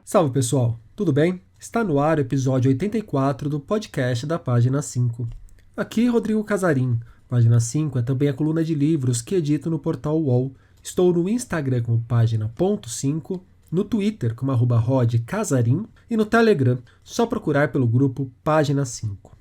Salve pessoal, tudo bem? Está no ar o episódio 84 do podcast da Página 5. Aqui Rodrigo Casarim. Página 5 é também a coluna de livros que edito no portal UOL. Estou no Instagram como página.5, no Twitter como @rodcasarim e no Telegram, só procurar pelo grupo Página 5.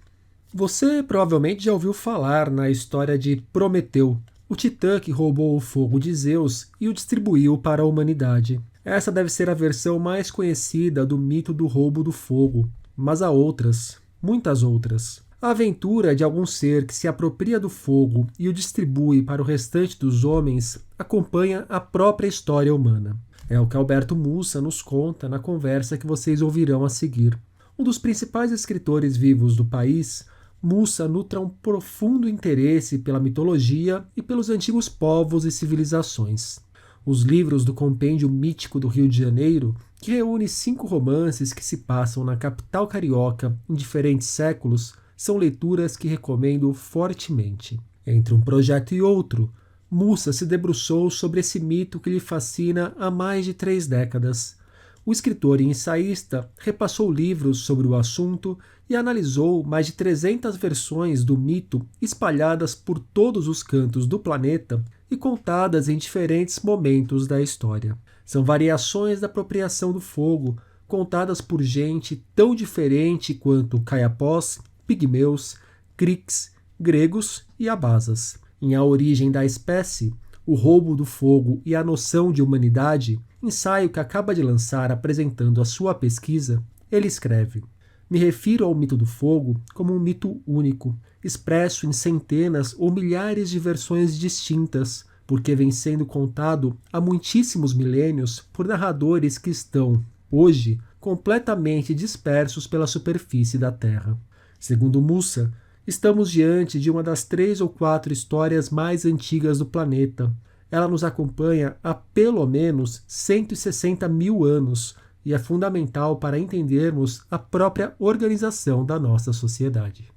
Você provavelmente já ouviu falar na história de Prometeu, o titã que roubou o fogo de Zeus e o distribuiu para a humanidade. Essa deve ser a versão mais conhecida do mito do roubo do fogo, mas há outras, muitas outras. A aventura de algum ser que se apropria do fogo e o distribui para o restante dos homens acompanha a própria história humana. É o que Alberto Mussa nos conta na conversa que vocês ouvirão a seguir. Um dos principais escritores vivos do país, Mussa nutre um profundo interesse pela mitologia e pelos antigos povos e civilizações. Os livros do Compêndio Mítico do Rio de Janeiro, que reúne 5 romances que se passam na capital carioca em diferentes séculos, são leituras que recomendo fortemente. Entre um projeto e outro, Mussa se debruçou sobre esse mito que lhe fascina há mais de 3 décadas. O escritor e ensaísta repassou livros sobre o assunto e analisou mais de 300 versões do mito espalhadas por todos os cantos do planeta e contadas em diferentes momentos da história. São variações da apropriação do fogo, contadas por gente tão diferente quanto caiapós, pigmeus, criques, gregos e abasas. Em A Origem da Espécie, o roubo do fogo e a noção de humanidade, ensaio que acaba de lançar apresentando a sua pesquisa, ele escreve: me refiro ao mito do fogo como um mito único, expresso em centenas ou milhares de versões distintas, porque vem sendo contado há muitíssimos milênios por narradores que estão, hoje, completamente dispersos pela superfície da Terra. Segundo Mussa, estamos diante de uma das 3 ou 4 histórias mais antigas do planeta. Ela nos acompanha há pelo menos 160 mil anos e é fundamental para entendermos a própria organização da nossa sociedade.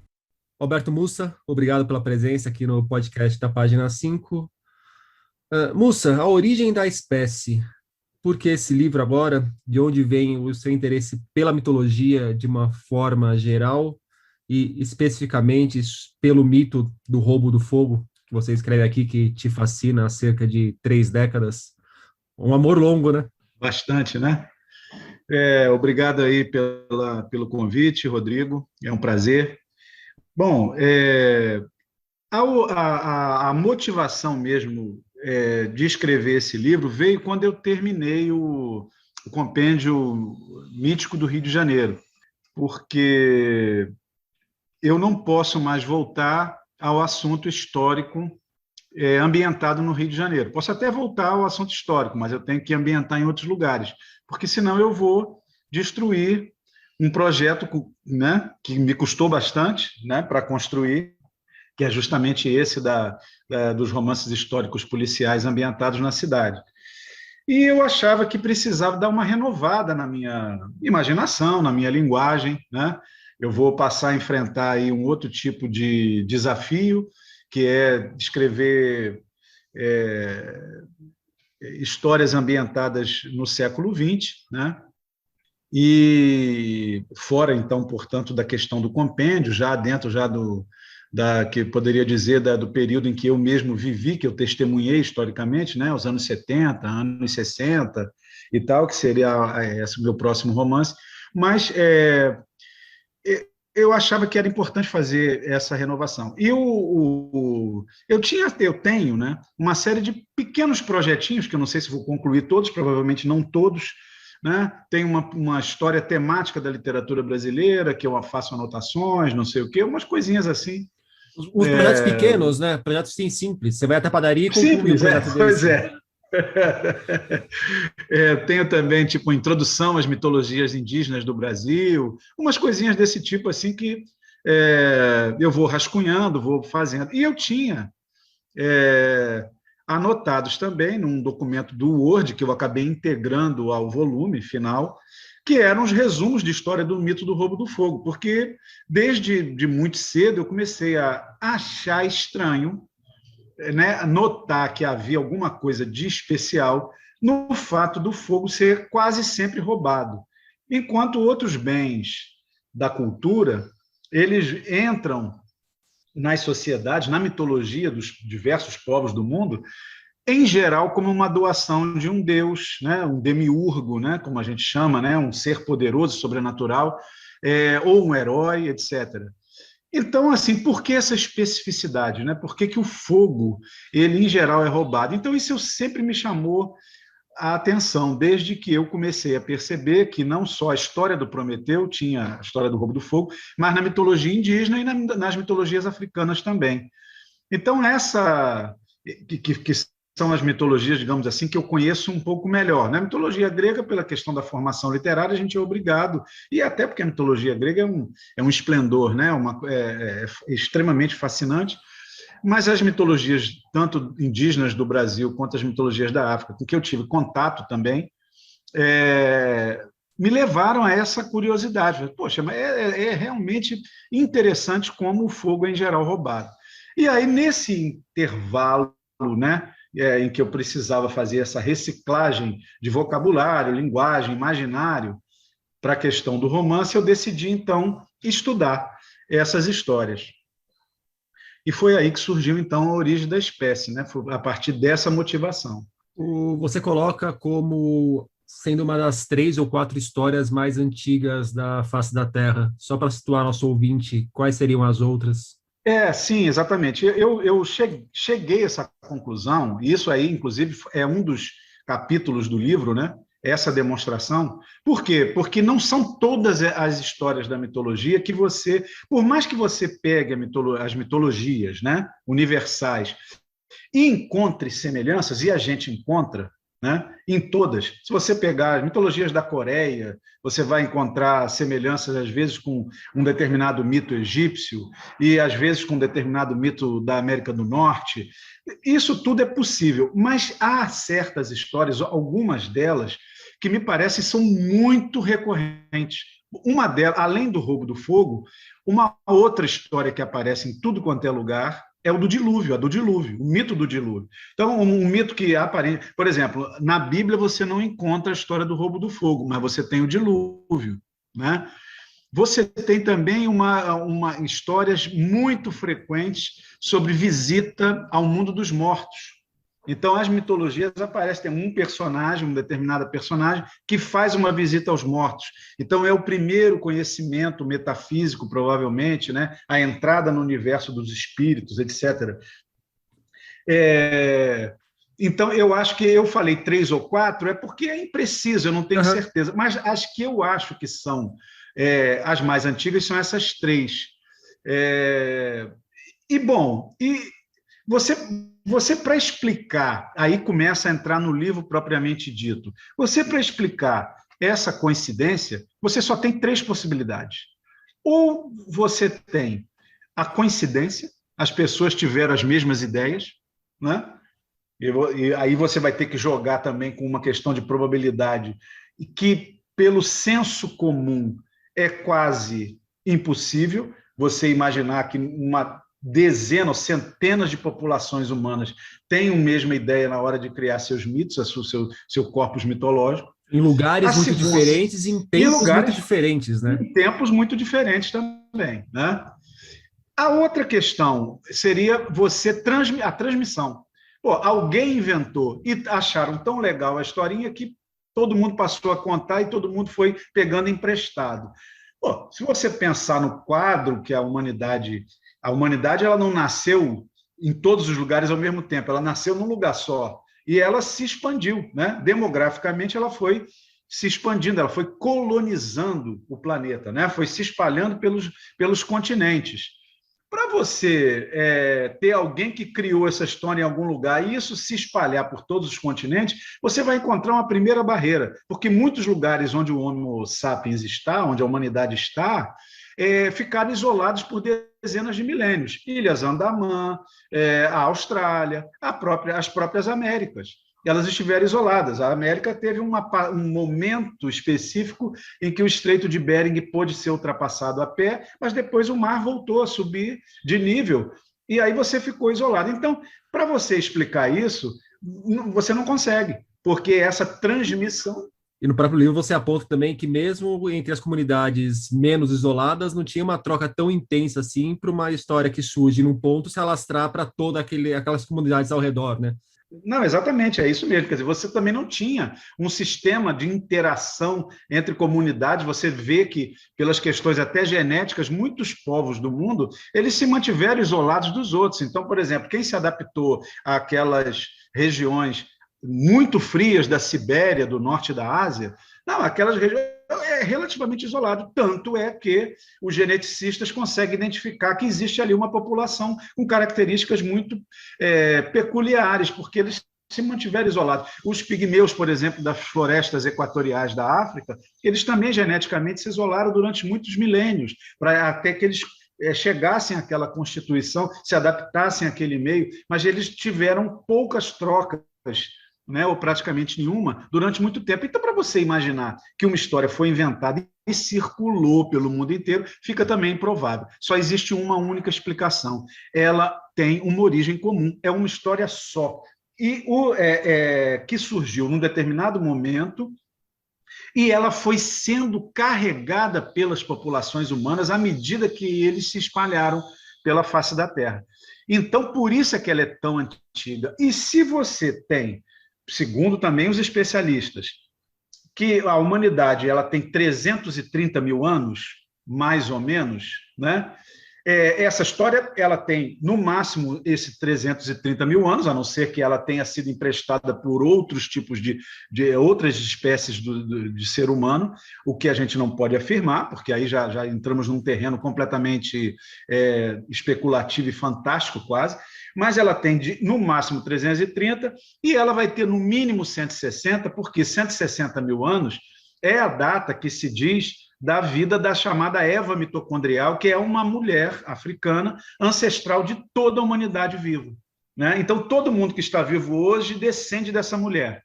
Alberto Mussa, obrigado pela presença aqui no podcast da Página 5. Mussa, A Origem da Espécie. Por que esse livro agora? De onde vem o seu interesse pela mitologia de uma forma geral e especificamente pelo mito do roubo do fogo, que você escreve aqui, que te fascina há cerca de 3 décadas? Um amor longo, né? Bastante, né? Obrigado aí pelo convite, Rodrigo. É um prazer. Bom, a motivação mesmo de escrever esse livro veio quando eu terminei o Compêndio Mítico do Rio de Janeiro, porque eu não posso mais voltar ao assunto histórico ambientado no Rio de Janeiro. Posso até voltar ao assunto histórico, mas eu tenho que ambientar em outros lugares, porque senão eu vou destruir um projeto, né, que me custou bastante, né, para construir, que é justamente esse dos romances históricos policiais ambientados na cidade. E eu achava que precisava dar uma renovada na minha imaginação, na minha linguagem, né? Eu vou passar a enfrentar aí um outro tipo de desafio, que é escrever histórias ambientadas no século XX, né? E fora, então, portanto, da questão do compêndio, já dentro que poderia dizer do período em que eu mesmo vivi, que eu testemunhei historicamente, né? Os anos 70, anos 60 e tal, que seria esse meu próximo romance. Mas eu achava que era importante fazer essa renovação. E eu tenho, né, uma série de pequenos projetinhos, que eu não sei se vou concluir todos, provavelmente não todos, né? Tem uma história temática da literatura brasileira, que eu faço anotações, não sei o quê, umas coisinhas assim. Os projetos pequenos, né? Projetos sim, simples. Você vai até a padaria e conclui um Simples, projeto pois desse. é. Tenho também, tipo, introdução às mitologias indígenas do Brasil, umas coisinhas desse tipo, assim, que eu vou rascunhando, vou fazendo. E eu tinha anotados também num documento do Word, que eu acabei integrando ao volume final, que eram os resumos de história do mito do roubo do fogo, porque desde muito cedo eu comecei a achar estranho, né, notar que havia alguma coisa de especial no fato do fogo ser quase sempre roubado. enquanto outros bens da cultura, eles entram nas sociedades, na mitologia dos diversos povos do mundo, em geral como uma doação de um deus, né, um demiurgo, né, como a gente chama, né, um ser poderoso, sobrenatural, ou um herói, etc. Então, assim, por que essa especificidade, né? Por que que o fogo, ele em geral é roubado? Então, isso sempre me chamou a atenção, desde que eu comecei a perceber que não só a história do Prometeu tinha a história do roubo do fogo, mas na mitologia indígena e nas mitologias africanas também. Então, que são as mitologias, digamos assim, que eu conheço um pouco melhor. Na mitologia grega, pela questão da formação literária, a gente é obrigado, e até porque a mitologia grega é um esplendor, né? É extremamente fascinante, mas as mitologias, tanto indígenas do Brasil quanto as mitologias da África, com que eu tive contato também, me levaram a essa curiosidade. Poxa, mas é realmente interessante como o fogo é, em geral, roubado. E aí, nesse intervalo, né, em que eu precisava fazer essa reciclagem de vocabulário, linguagem, imaginário, para a questão do romance, eu decidi, então, estudar essas histórias. E foi aí que surgiu, então, a origem da espécie, né? Foi a partir dessa motivação. Você coloca como sendo uma das 3 ou 4 histórias mais antigas da face da Terra. Só para situar nosso ouvinte, quais seriam as outras? Sim, exatamente. Eu cheguei a essa conclusão, e isso aí, inclusive, é um dos capítulos do livro, né? Essa demonstração. Por quê? Porque não são todas as histórias da mitologia que você, por mais que você pegue as mitologias, né, universais, e encontre semelhanças, e a gente encontra, né, em todas. Se você pegar as mitologias da Coreia, você vai encontrar semelhanças, às vezes, com um determinado mito egípcio, e às vezes com um determinado mito da América do Norte. Isso tudo é possível, mas há certas histórias, algumas delas, que me parecem são muito recorrentes. Uma delas, além do roubo do fogo, uma outra história que aparece em tudo quanto é lugar é o do dilúvio, a do dilúvio, o mito do dilúvio. Então, um mito que aparece, por exemplo, na Bíblia você não encontra a história do roubo do fogo, mas você tem o dilúvio, né? Você tem também histórias muito frequentes sobre visita ao mundo dos mortos. Então, as mitologias aparecem, tem um personagem, um determinado personagem, que faz uma visita aos mortos. Então, é o primeiro conhecimento metafísico, provavelmente, né? A entrada no universo dos espíritos, etc. Então, eu acho que eu falei 3 ou 4, é porque é impreciso, eu não tenho certeza. Mas as que eu acho que são as mais antigas são essas 3. Você para explicar, aí começa a entrar no livro propriamente dito. Você para explicar essa coincidência, você só tem 3 possibilidades. Ou você tem a coincidência, as pessoas tiveram as mesmas ideias, né? E aí você vai ter que jogar também com uma questão de probabilidade, que pelo senso comum é quase impossível você imaginar que uma dezenas ou centenas de populações humanas têm a mesma ideia na hora de criar seus mitos, seu corpus mitológico. Em lugares muito diferentes, em tempos muito diferentes, né? Em tempos muito diferentes também, né? A outra questão seria a transmissão. Pô, alguém inventou e acharam tão legal a historinha que todo mundo passou a contar e todo mundo foi pegando emprestado. Pô, se você pensar no quadro que a humanidade ela não nasceu em todos os lugares ao mesmo tempo, ela nasceu num lugar só e ela se expandiu, né? Demograficamente ela foi se expandindo, ela foi colonizando o planeta, né? Foi se espalhando pelos continentes. Para você ter alguém que criou essa história em algum lugar e isso se espalhar por todos os continentes, você vai encontrar uma primeira barreira, porque muitos lugares onde o Homo sapiens está, onde a humanidade está, ficaram isolados por dezenas de milênios. Ilhas Andamã, a Austrália, as próprias Américas. Elas estiveram isoladas. A América teve um momento específico em que o Estreito de Bering pôde ser ultrapassado a pé, mas depois o mar voltou a subir de nível e aí você ficou isolado. Então, para você explicar isso, você não consegue, porque essa transmissão... E no próprio livro você aponta também que mesmo entre as comunidades menos isoladas, não tinha uma troca tão intensa assim para uma história que surge num ponto se alastrar para toda aquelas comunidades ao redor, né? Não, exatamente, é isso mesmo. Quer dizer, você também não tinha um sistema de interação entre comunidades. Você vê que, pelas questões até genéticas, muitos povos do mundo, eles se mantiveram isolados dos outros. Então, por exemplo, quem se adaptou àquelas regiões muito frias da Sibéria, do norte da Ásia, não, aquelas regiões é relativamente isolado, tanto é que os geneticistas conseguem identificar que existe ali uma população com características muito peculiares, porque eles se mantiveram isolados. Os pigmeus, por exemplo, das florestas equatoriais da África, eles também geneticamente se isolaram durante muitos milênios, para até que eles chegassem àquela constituição, se adaptassem àquele meio, mas eles tiveram poucas trocas, né, ou praticamente nenhuma, durante muito tempo. Então, para você imaginar que uma história foi inventada e circulou pelo mundo inteiro, fica também improvável. Só existe uma única explicação. Ela tem uma origem comum, é uma história só. E que surgiu num determinado momento, e ela foi sendo carregada pelas populações humanas à medida que eles se espalharam pela face da Terra. Então, por isso é que ela é tão antiga. E se você tem, segundo também os especialistas, que a humanidade ela tem 330 mil anos, mais ou menos, né? Essa história ela tem, no máximo, esses 330 mil anos, a não ser que ela tenha sido emprestada por outros tipos de outras espécies de ser humano, o que a gente não pode afirmar, porque aí já entramos num terreno completamente especulativo e fantástico quase, mas ela tem, no máximo, 330, e ela vai ter, no mínimo, 160, porque 160 mil anos é a data que se diz da vida da chamada Eva mitocondrial, que é uma mulher africana ancestral de toda a humanidade viva, né? Então, todo mundo que está vivo hoje descende dessa mulher.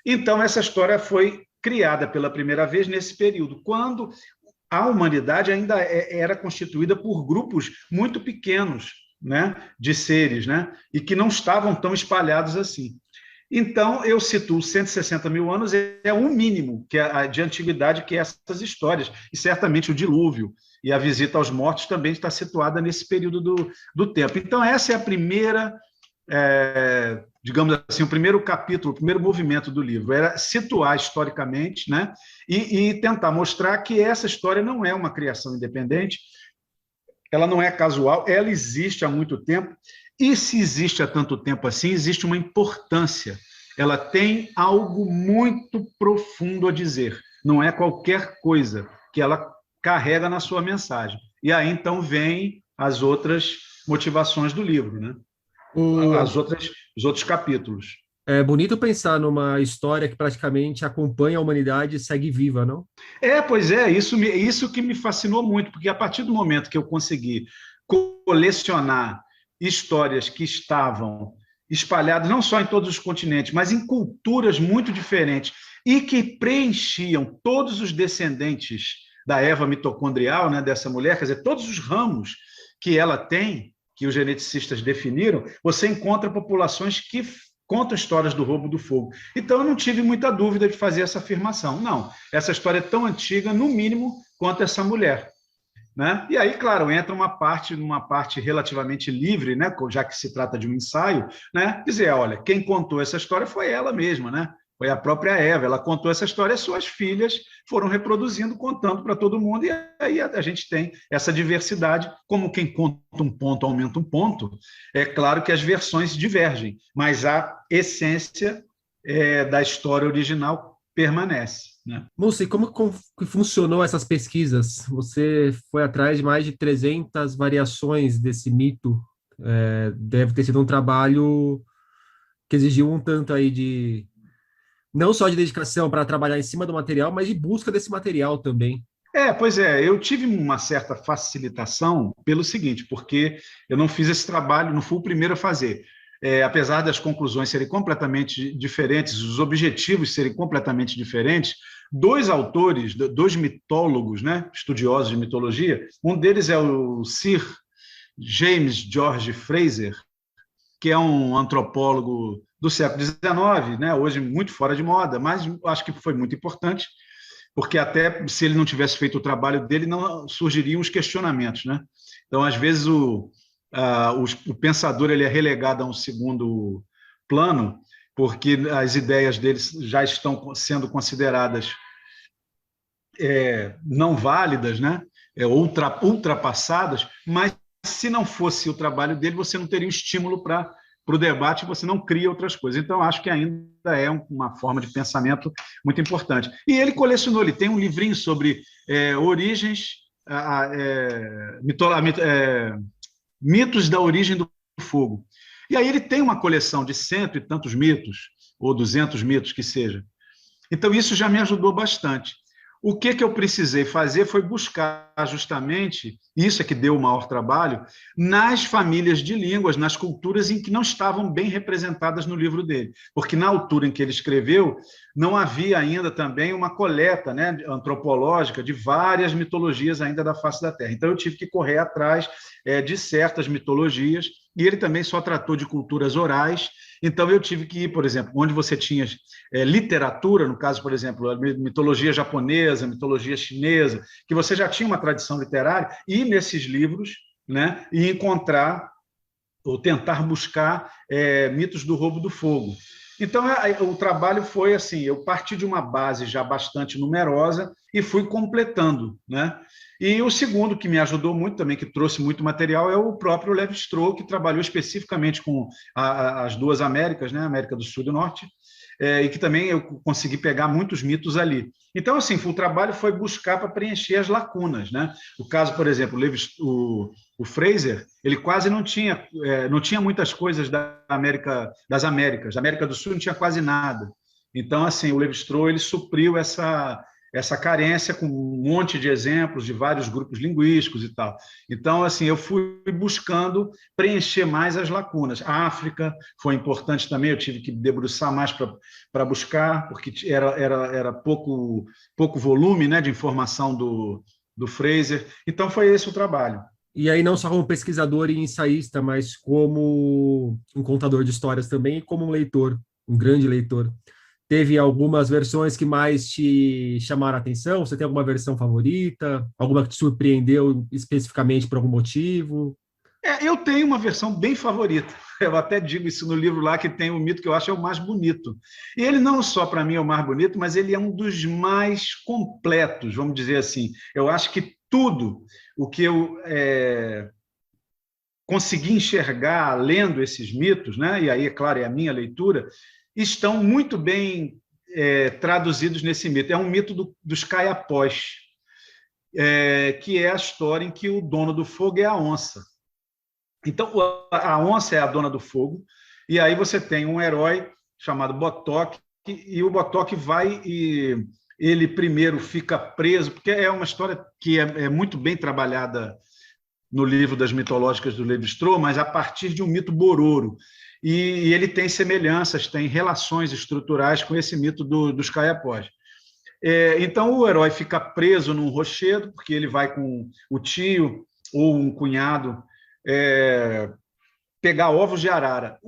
Então, essa história foi criada pela primeira vez nesse período, quando a humanidade ainda era constituída por grupos muito pequenos, né, de seres, né, e que não estavam tão espalhados assim. Então, eu situo 160 mil anos, é o mínimo de antiguidade que essas histórias, e certamente o dilúvio e a visita aos mortos também está situada nesse período do tempo. Então, essa é a primeira, digamos assim, o primeiro capítulo, o primeiro movimento do livro, era situar historicamente, né, e tentar mostrar que essa história não é uma criação independente, ela não é casual, ela existe há muito tempo. E se existe há tanto tempo assim, existe uma importância. Ela tem algo muito profundo a dizer. Não é qualquer coisa que ela carrega na sua mensagem. E aí, então, vêm as outras motivações do livro, né? Os outros capítulos. É bonito pensar numa história que praticamente acompanha a humanidade e segue viva, não? Pois é, isso que me fascinou muito, porque a partir do momento que eu consegui colecionar histórias que estavam espalhadas não só em todos os continentes, mas em culturas muito diferentes e que preenchiam todos os descendentes da Eva mitocondrial, né, dessa mulher, quer dizer, todos os ramos que ela tem, que os geneticistas definiram, você encontra populações que contam histórias do roubo do fogo. Então, eu não tive muita dúvida de fazer essa afirmação. Não, essa história é tão antiga, no mínimo, quanto essa mulher. Né? E aí, claro, entra numa parte relativamente livre, né? Já que se trata de um ensaio, né? Dizer, olha, quem contou essa história foi ela mesma, né? Foi a própria Eva, ela contou essa história, as suas filhas foram reproduzindo, contando para todo mundo, e aí a gente tem essa diversidade, como quem conta um ponto aumenta um ponto, é claro que as versões divergem, mas a essência da história original permanece. Né? Moça, e como que funcionou essas pesquisas? Você foi atrás de mais de 300 variações desse mito. Deve ter sido um trabalho que exigiu um tanto aí de... não só de dedicação para trabalhar em cima do material, mas de busca desse material também. Pois é, eu tive uma certa facilitação pelo seguinte, porque eu não fiz esse trabalho, não fui o primeiro a fazer. Apesar das conclusões serem completamente diferentes, os objetivos serem completamente diferentes, dois autores, dois mitólogos, né, estudiosos de mitologia, um deles é o Sir James George Frazer, que é um antropólogo do século XIX, né? Hoje muito fora de moda, mas acho que foi muito importante, porque até se ele não tivesse feito o trabalho dele, não surgiriam os questionamentos, né? Então, às vezes, o pensador ele é relegado a um segundo plano, porque as ideias dele já estão sendo consideradas não válidas, né? Ultrapassadas, mas se não fosse o trabalho dele, você não teria o estímulo para o debate, você não cria outras coisas. Então, acho que ainda é uma forma de pensamento muito importante. E ele colecionou, ele tem um livrinho sobre origens, mitos da origem do fogo. E aí ele tem uma coleção de 100 e tantos mitos, ou 200 mitos que seja. Então, isso já me ajudou bastante. O que eu precisei fazer foi buscar justamente, isso é que deu o maior trabalho, nas famílias de línguas, nas culturas em que não estavam bem representadas no livro dele. Porque na altura em que ele escreveu, não havia ainda também uma coleta, né, antropológica de várias mitologias ainda da face da Terra. Então eu tive que correr atrás de certas mitologias, e ele também só tratou de culturas orais. Então, eu tive que ir, por exemplo, onde você tinha literatura, no caso, por exemplo, a mitologia japonesa, mitologia chinesa, que você já tinha uma tradição literária, ir nesses livros, né, e encontrar, ou tentar buscar mitos do roubo do fogo. Então, o trabalho foi assim, eu parti de uma base já bastante numerosa e fui completando, né? E o segundo que me ajudou muito também, que trouxe muito material, é o próprio Lévi-Strauss, que trabalhou especificamente com as duas Américas, né? América do Sul e do Norte, e que também eu consegui pegar muitos mitos ali. Então, assim, o trabalho foi buscar para preencher as lacunas, né? O caso, por exemplo, o Fraser, ele quase não tinha muitas coisas das Américas. Da América do Sul não tinha quase nada. Então, assim, o Lévi-Strauss ele supriu essa carência com um monte de exemplos de vários grupos linguísticos e tal. Então, assim, eu fui buscando preencher mais as lacunas. A África foi importante também, eu tive que debruçar mais para buscar, porque era pouco volume, né, de informação do Fraser. Então, foi esse o trabalho. E aí, não só como pesquisador e ensaísta, mas como um contador de histórias também e como um leitor, um grande leitor. Teve algumas versões que mais te chamaram a atenção? Você tem alguma versão favorita? Alguma que te surpreendeu especificamente por algum motivo? Eu tenho uma versão bem favorita. Eu até digo isso no livro lá, que tem um mito que eu acho é o mais bonito. E ele não só para mim é o mais bonito, mas ele é um dos mais completos, vamos dizer assim. Eu acho que tudo o que eu consegui enxergar lendo esses mitos, né? E aí, é claro, é a minha leitura, estão muito bem traduzidos nesse mito. É um mito dos caiapós, que é a história em que o dono do fogo é a onça. Então, a onça é a dona do fogo, e aí você tem um herói chamado Botoque, e o Botoque vai e ele primeiro fica preso, porque é uma história que é muito bem trabalhada no livro das mitológicas do Lévi-Strauss, mas a partir de um mito bororo. E ele tem semelhanças, tem relações estruturais com esse mito dos caiapós. Então, o herói fica preso num rochedo, porque ele vai com o tio ou um cunhado pegar ovos de arara.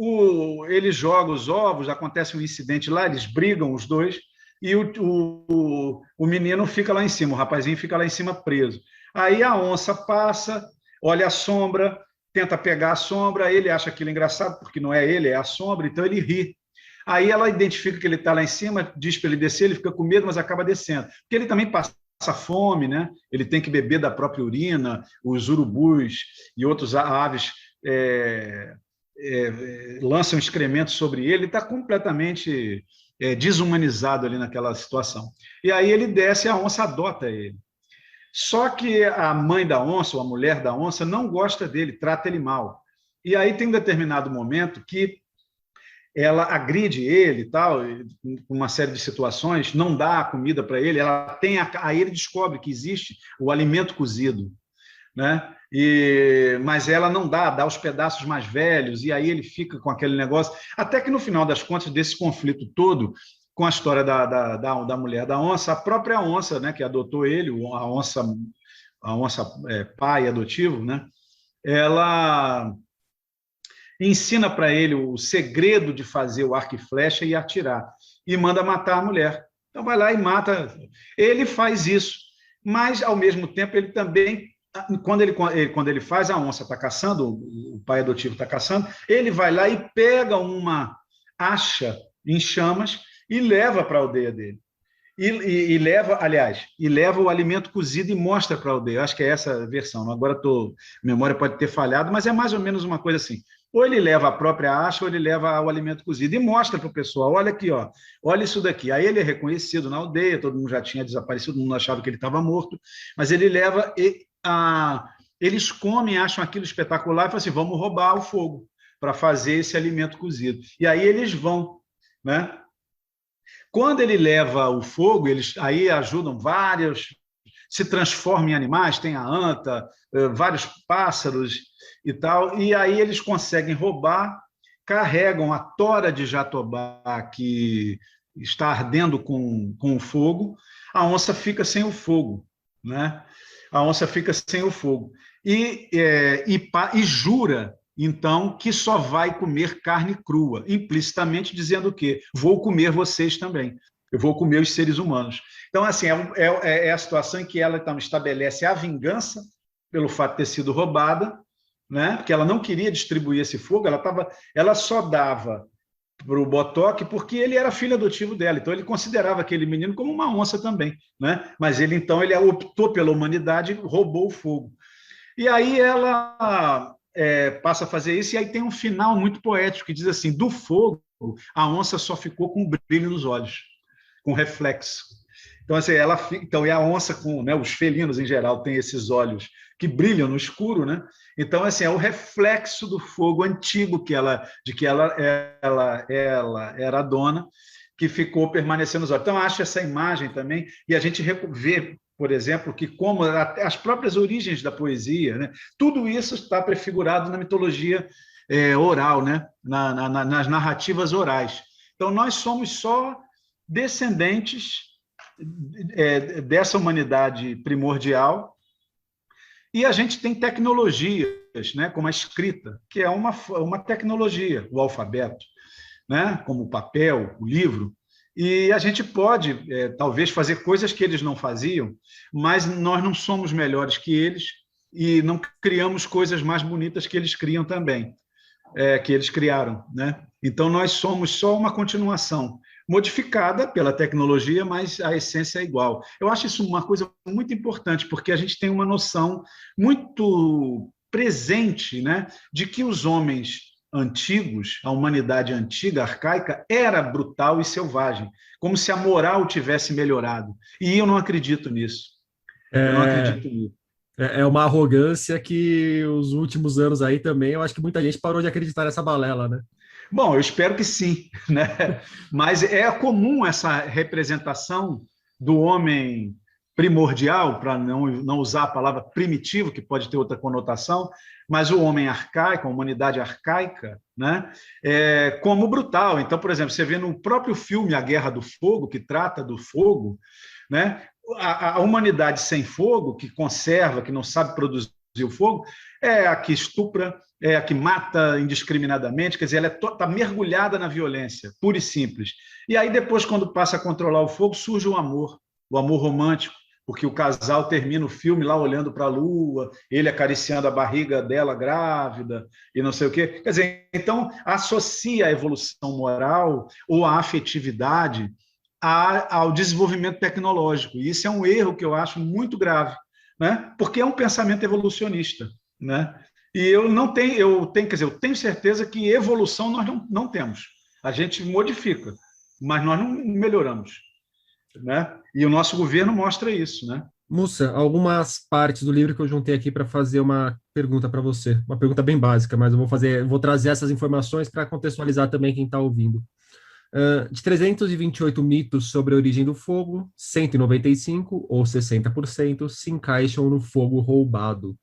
Ele joga os ovos, acontece um incidente lá, eles brigam os dois, e o menino fica lá em cima, o rapazinho fica lá em cima preso. Aí a onça passa, olha a sombra, tenta pegar a sombra, ele acha aquilo engraçado, porque não é ele, é a sombra, então ele ri. Aí ela identifica que ele está lá em cima, diz para ele descer, ele fica com medo, mas acaba descendo. Porque ele também passa fome, né? Ele tem que beber da própria urina, os urubus e outras aves lançam excrementos sobre ele, ele está completamente desumanizado ali naquela situação. E aí ele desce e a onça adota ele. Só que a mãe da onça, ou a mulher da onça, não gosta dele, trata ele mal. E aí tem um determinado momento que ela agride ele e tal, uma série de situações, não dá a comida para ele, aí ele descobre que existe o alimento cozido, né? Mas ela não dá os pedaços mais velhos, e aí ele fica com aquele negócio, até que no final das contas, desse conflito todo, com a história da mulher da onça, a própria onça, né, que adotou ele, a onça pai adotivo, né, ela ensina para ele o segredo de fazer o arco e flecha e atirar, e manda matar a mulher. Então vai lá e mata. Ele faz isso, mas ao mesmo tempo ele também, quando ele faz, a onça está caçando, o pai adotivo está caçando, ele vai lá e pega uma acha em chamas e leva para a aldeia dele. E leva, aliás, e leva o alimento cozido e mostra para a aldeia. Acho que é essa a versão. Agora a memória pode ter falhado, mas é mais ou menos uma coisa assim. Ou ele leva a própria acha, ou ele leva o alimento cozido e mostra para o pessoal: olha aqui, ó, olha isso daqui. Aí ele é reconhecido na aldeia, todo mundo já tinha desaparecido, todo mundo achava que ele estava morto, mas ele leva eles comem, acham aquilo espetacular e falam assim: vamos roubar o fogo para fazer esse alimento cozido. E aí eles vão, né? Quando ele leva o fogo, eles aí ajudam vários, se transformam em animais, tem a anta, vários pássaros e tal, e aí eles conseguem roubar, carregam a tora de jatobá que está ardendo com o fogo, a onça fica sem o fogo, né? A onça fica sem o fogo. E jura, então, que só vai comer carne crua, implicitamente dizendo o quê? Vou comer vocês também, eu vou comer os seres humanos. Então, assim, é a situação em que ela então estabelece a vingança pelo fato de ter sido roubada, né? Porque ela não queria distribuir esse fogo, ela só dava para o Botoque porque ele era filho adotivo dela, então ele considerava aquele menino como uma onça também, né? Mas ele optou pela humanidade e roubou o fogo. E aí ela passa a fazer isso, e aí tem um final muito poético que diz assim: do fogo, a onça só ficou com brilho nos olhos, com reflexo. Então, assim, e a onça, né, os felinos em geral, têm esses olhos que brilham no escuro, né? Então, assim, é o reflexo do fogo antigo de que ela era a dona, que ficou permanecendo nos olhos. Então, acho essa imagem também, e a gente vê, por exemplo, que como as próprias origens da poesia, né, tudo isso está prefigurado na mitologia oral, né, nas narrativas orais. Então, nós somos só descendentes dessa humanidade primordial, e a gente tem tecnologias, né, como a escrita, que é uma tecnologia, o alfabeto, né, como o papel, o livro, e a gente pode, talvez, fazer coisas que eles não faziam, mas nós não somos melhores que eles e não criamos coisas mais bonitas que eles criam também, que eles criaram, né? Então, nós somos só uma continuação, modificada pela tecnologia, mas a essência é igual. Eu acho isso uma coisa muito importante, porque a gente tem uma noção muito presente, né, de que os homens antigos, a humanidade antiga, arcaica, era brutal e selvagem, como se a moral tivesse melhorado. E eu não acredito nisso. Eu não acredito nisso. É uma arrogância que os últimos anos aí também, eu acho que muita gente parou de acreditar nessa balela, né? Bom, eu espero que sim, né? Mas é comum essa representação do homem primordial, para não usar a palavra primitivo, que pode ter outra conotação, mas o homem arcaico, a humanidade arcaica, né? Como brutal. Então, por exemplo, você vê no próprio filme A Guerra do Fogo, que trata do fogo, né? A humanidade sem fogo, que conserva, que não sabe produzir o fogo, é a que estupra, é a que mata indiscriminadamente, quer dizer, ela está mergulhada na violência, pura e simples. E aí depois, quando passa a controlar o fogo, surge o amor romântico, porque o casal termina o filme lá olhando para a lua, ele acariciando a barriga dela grávida e não sei o quê. Quer dizer, então associa a evolução moral ou a afetividade ao desenvolvimento tecnológico. E isso é um erro que eu acho muito grave, né? Porque é um pensamento evolucionista, né? E eu tenho certeza que evolução nós não temos. A gente modifica, mas nós não melhoramos, né? E o nosso governo mostra isso, né? Mussa, algumas partes do livro que eu juntei aqui para fazer uma pergunta para você. Uma pergunta bem básica, mas vou trazer essas informações para contextualizar também quem está ouvindo. De 328 mitos sobre a origem do fogo, 195, ou 60%, se encaixam no fogo roubado.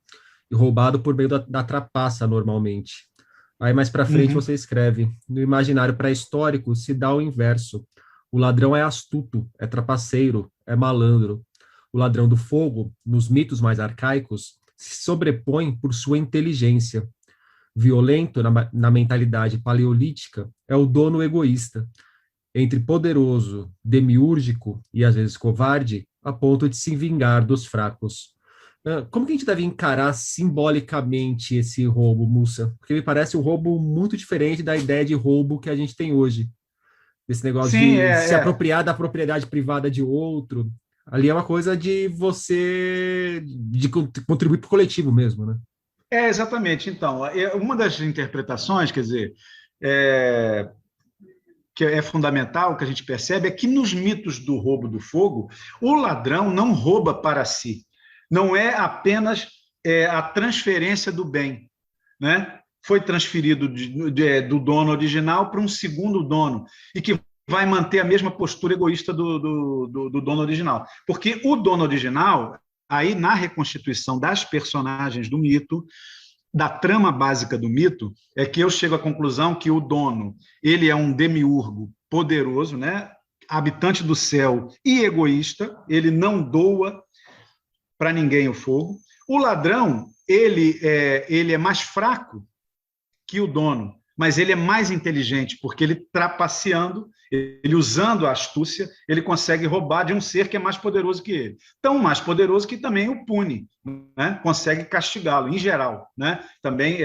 E roubado por meio da trapaça, normalmente. Aí mais para frente você escreve: no imaginário pré-histórico se dá o inverso. O ladrão é astuto, é trapaceiro, é malandro. O ladrão do fogo, nos mitos mais arcaicos, se sobrepõe por sua inteligência. violento na mentalidade paleolítica é o dono egoísta, entre poderoso, demiúrgico e às vezes covarde, a ponto de se vingar dos fracos. Como que a gente deve encarar simbolicamente esse roubo, Mussa? Porque me parece um roubo muito diferente da ideia de roubo que a gente tem hoje. Esse negócio Sim, de se apropriar da propriedade privada de outro. Ali é uma coisa de você de contribuir para o coletivo mesmo, né? exatamente. Então, uma das interpretações, quer dizer, é, que é fundamental, que a gente percebe, é que nos mitos do roubo do fogo, o ladrão não rouba para si. Não é apenas a transferência do bem, né? Foi transferido do dono original para um segundo dono, e que vai manter a mesma postura egoísta do dono original. Porque o dono original, aí na reconstituição das personagens do mito, da trama básica do mito, é que eu chego à conclusão que o dono, ele é um demiurgo poderoso, né? Habitante do céu e egoísta, ele não doa para ninguém o fogo. O ladrão, ele é mais fraco que o dono, mas ele é mais inteligente, porque ele trapaceando, ele usando a astúcia, ele consegue roubar de um ser que é mais poderoso que ele. Tão mais poderoso que também o pune, né? Consegue castigá-lo, em geral. Né? Também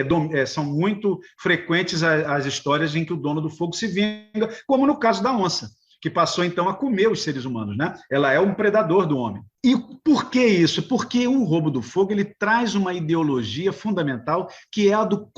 são muito frequentes as histórias em que o dono do fogo se vinga, como no caso da onça, que passou então a comer os seres humanos, né? Ela é um predador do homem. E por que isso? Porque o roubo do fogo ele traz uma ideologia fundamental que é a do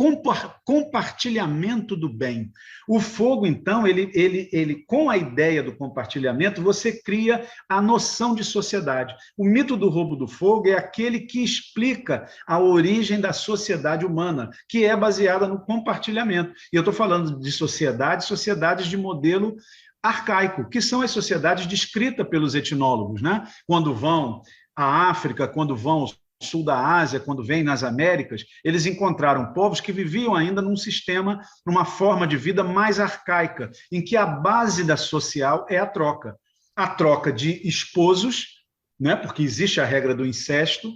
compartilhamento do bem. O fogo, então, ele com a ideia do compartilhamento, você cria a noção de sociedade. O mito do roubo do fogo é aquele que explica a origem da sociedade humana, que é baseada no compartilhamento. E eu estou falando de sociedades de modelo arcaico, que são as sociedades descritas pelos etnólogos, né? Quando vão à África, quando vão ao sul da Ásia, quando vêm nas Américas, eles encontraram povos que viviam ainda num sistema, numa forma de vida mais arcaica, em que a base da social é a troca de esposos, né? Porque existe a regra do incesto,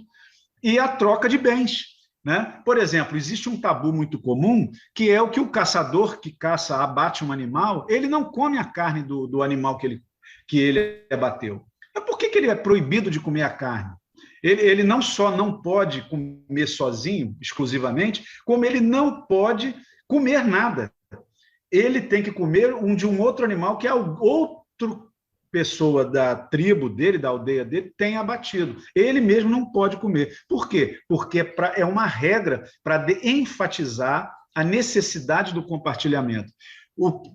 e a troca de bens. Né? Por exemplo, existe um tabu muito comum, que é o que o caçador que caça, abate um animal, ele não come a carne do animal que ele abateu. Mas por que ele é proibido de comer a carne? Ele não só não pode comer sozinho, exclusivamente, como ele não pode comer nada. Ele tem que comer de um outro animal que é outro pessoa da tribo dele, da aldeia dele, tem abatido. Ele mesmo não pode comer. Por quê? Porque é uma regra para enfatizar a necessidade do compartilhamento.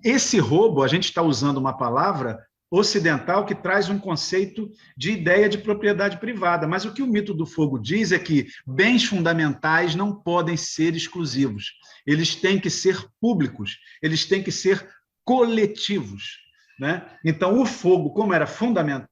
Esse roubo, a gente está usando uma palavra ocidental que traz um conceito de ideia de propriedade privada, mas o que o mito do fogo diz é que bens fundamentais não podem ser exclusivos. Eles têm que ser públicos, eles têm que ser coletivos. Né? Então, o fogo, como era fundamental,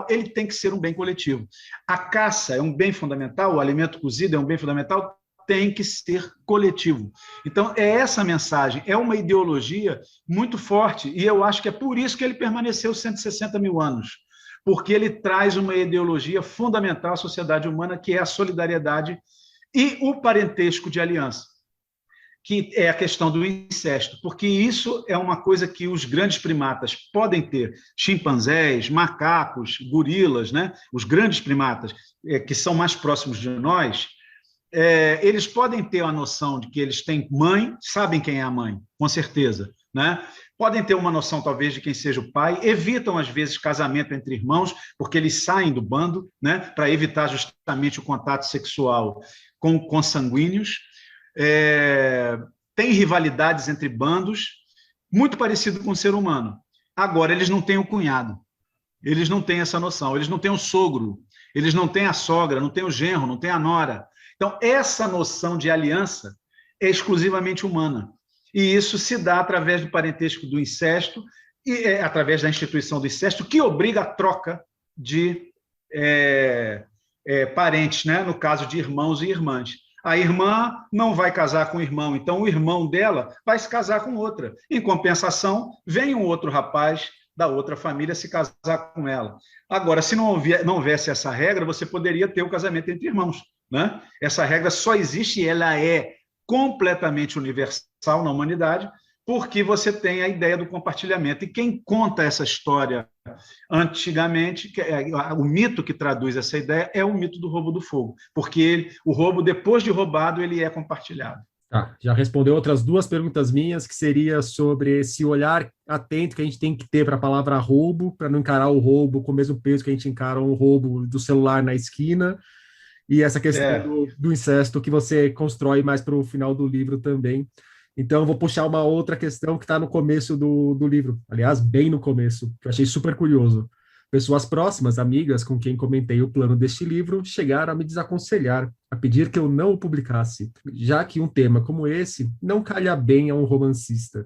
ele tem que ser um bem coletivo. A caça é um bem fundamental, o alimento cozido é um bem fundamental, tem que ser coletivo. Então, é essa mensagem, é uma ideologia muito forte, e eu acho que é por isso que ele permaneceu 160 mil anos, porque ele traz uma ideologia fundamental à sociedade humana, que é a solidariedade e o parentesco de aliança, que é a questão do incesto, porque isso é uma coisa que os grandes primatas podem ter, chimpanzés, macacos, gorilas, né? Os grandes primatas que são mais próximos de nós, eles podem ter a noção de que eles têm mãe, sabem quem é a mãe, com certeza, né? Podem ter uma noção, talvez, de quem seja o pai, evitam, às vezes, casamento entre irmãos, porque eles saem do bando, né? Para evitar justamente o contato sexual com consanguíneos. Tem rivalidades entre bandos, muito parecido com o ser humano. Agora, eles não têm o cunhado, eles não têm essa noção, eles não têm o sogro, eles não têm a sogra, não têm o genro, não têm a nora. Então, essa noção de aliança é exclusivamente humana. E isso se dá através do parentesco do incesto e através da instituição do incesto, que obriga a troca de parentes, né? No caso de irmãos e irmãs. A irmã não vai casar com o irmão, então o irmão dela vai se casar com outra. Em compensação, vem um outro rapaz da outra família se casar com ela. Agora, se não houvesse essa regra, você poderia ter o casamento entre irmãos. Né? Essa regra só existe e ela é completamente universal na humanidade, porque você tem a ideia do compartilhamento. E quem conta essa história antigamente, o mito que traduz essa ideia é o mito do roubo do fogo, porque o roubo, depois de roubado, ele é compartilhado. Tá, já respondeu outras duas perguntas minhas, que seria sobre esse olhar atento que a gente tem que ter para a palavra roubo, para não encarar o roubo com o mesmo peso que a gente encara um roubo do celular na esquina, e essa questão do incesto que você constrói mais para o final do livro também. Então, eu vou puxar uma outra questão que está no começo do livro, aliás, bem no começo, que eu achei super curioso. Pessoas próximas, amigas com quem comentei o plano deste livro, chegaram a me desaconselhar, a pedir que eu não o publicasse, já que um tema como esse não calha bem a um romancista.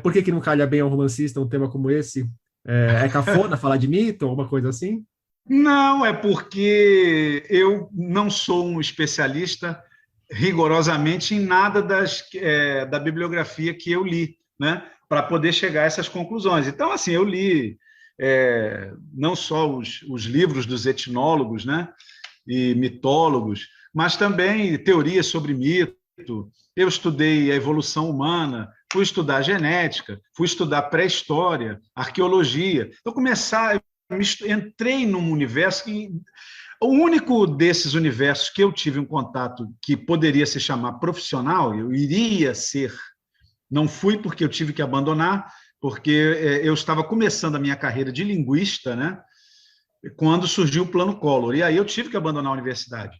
Por que não calha bem a um romancista um tema como esse? É cafona falar de mito ou alguma coisa assim? Não, é porque eu não sou um especialista rigorosamente em nada da bibliografia que eu li, né, para poder chegar a essas conclusões. Então, assim, eu li não só os livros dos etnólogos, né, e mitólogos, mas também teorias sobre mito. Eu estudei a evolução humana, fui estudar genética, fui estudar pré-história, arqueologia. Então, entrei num universo que o único desses universos que eu tive um contato que poderia se chamar profissional, eu iria ser, não fui porque eu tive que abandonar, porque eu estava começando a minha carreira de linguista, né, quando surgiu o Plano Collor, e aí eu tive que abandonar a universidade.